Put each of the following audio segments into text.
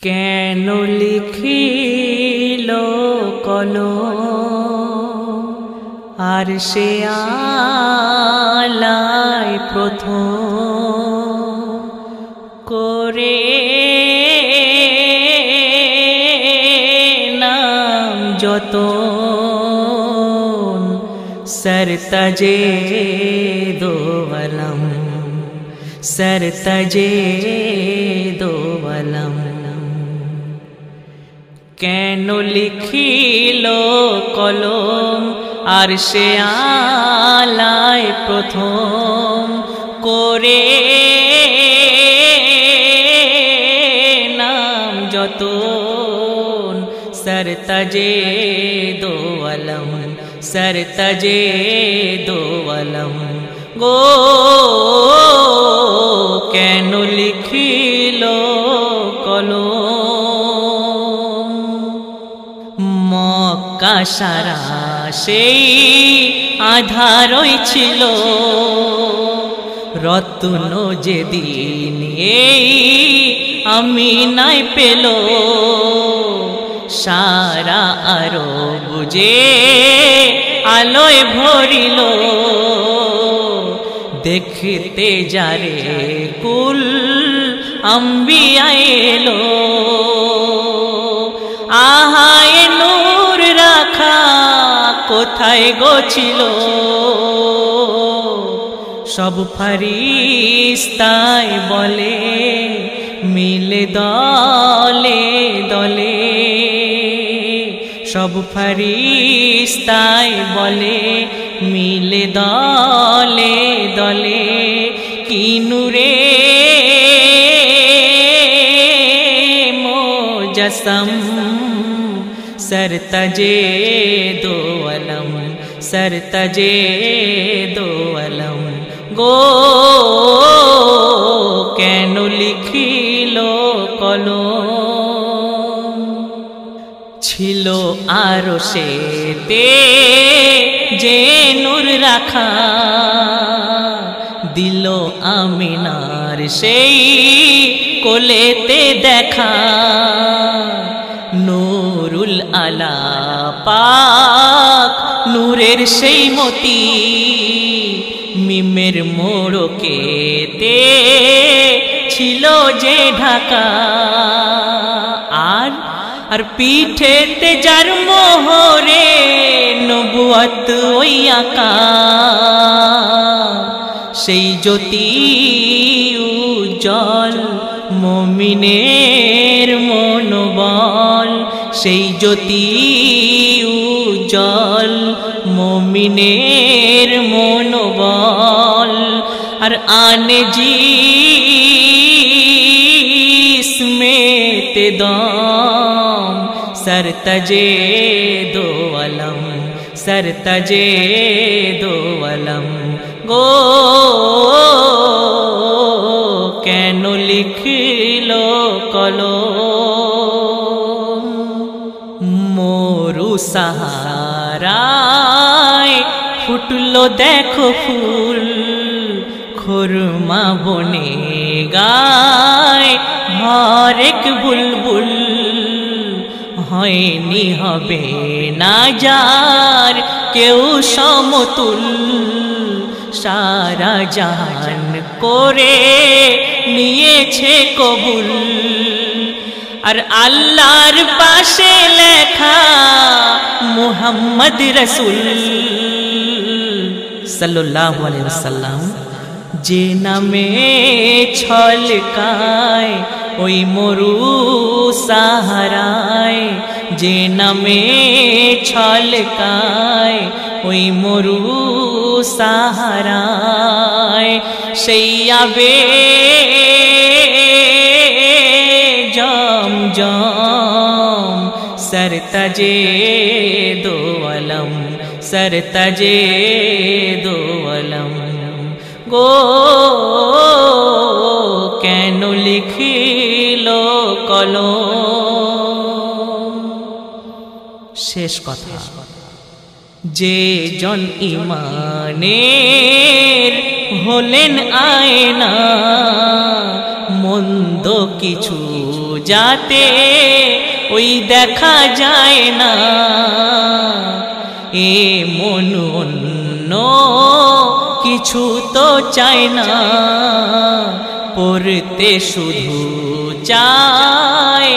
কেন লিখিল কলম আর সে আলায় প্রথম করে নাম যতন সরতাজে দো আলম সরতাজে দো আলম। কেন লিখিল কলম আর সে আলায় প্রথম করে নাম যতন সরতাজে দো আলম সরতাজে দো আলম গো। কেন লিখিল কলম মক্কা সারা সেই আধারই ছিল রত্ন যেদিন এই আমি নাই পেল সারা আরব যে আলোয় ভরিল দেখতে যারে কুল আম্বিয়া এলো আহায় নূর রাখা কোথায় গছিল সব ফেরেশতায় বলে মিলে দলে দলে সব ফেরেশতায় বলে মিলে দলে দলে কি নূরে মোজসম সরতাজে দো আলম সরতাজে দো আলম গো। কেন লিখিল কলম ছিল আরশেতে যে নূর রাখা দিল আমিনার সেই কোলেতে দেখা নূরুল আলা পাক নূরের সেই মতি মিমের মোড়কেতে ছিল যে ঢাকা আর পিঠেতে যার মোহরে নবুয়ত ওই আঁকা সেই জ্যোতি উজ্জ্বল মুমিনের মনোবল সেই জ্যোতি উজ্জ্বল মুমিনের মনোবল আর আনে জিসমেতে দম সরতাজে দো আলম সরতাজে দো আলম গো। কেন লিখিল কলম মরু সাহারায় ফুটলো দেখো ফুল খুরমা বনে গায় হরেক বুলবুল হয়নি হবে না যার কেউ সমতুল সারা জাহান করে নিয়েছে কবুল আর আল্লাহর পাশে লেখা মুহাম্মদ রাসূল সাল্লাল্লাহু আলাইহি ওয়াসাল্লাম যে নামে ছলকায় ওই মরু সাহারায় যে নামে ছলকায় ওই মরু সাহারায় সেই আবে জম জম সরতাজে দো আলম সরতাজে দো আলম গো। কেন লিখিল কলম শেষ কথা যে জন ইমানের হলেন আয়না মন্দ কিছু যাতে ওই দেখা যায় না, এ মন অন্য কিছু তো চায় না, পড়তে শুধু চায়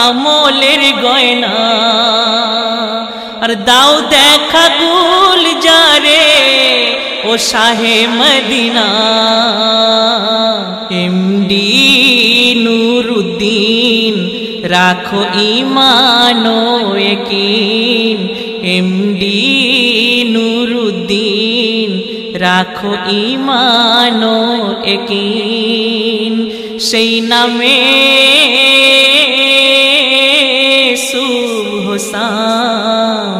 আমলের গয়না। আর দাও দেখা গুল জারে ও শাহে মদিনা, এমডি নুরুদ্দিন রাখো ঈমান ও ইয়াকিন, এমডি নুরুদ্দিন রাখো ঈমান ও ইয়াকিন। সেই নামে সুবহ শাম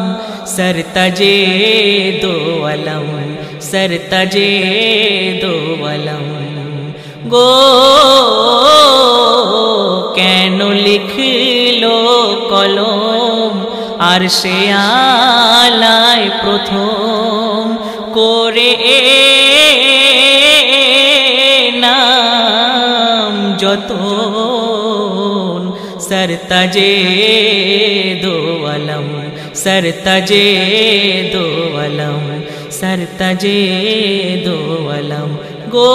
सरतजे दो अलम, सरतजे दो अलम। गो केन लिखलो कलम आरशे आलाय प्रथम करे नाम जतन, सरतजे दो अलम, सरतजे दो अलम, सरतजे दो अलम। गो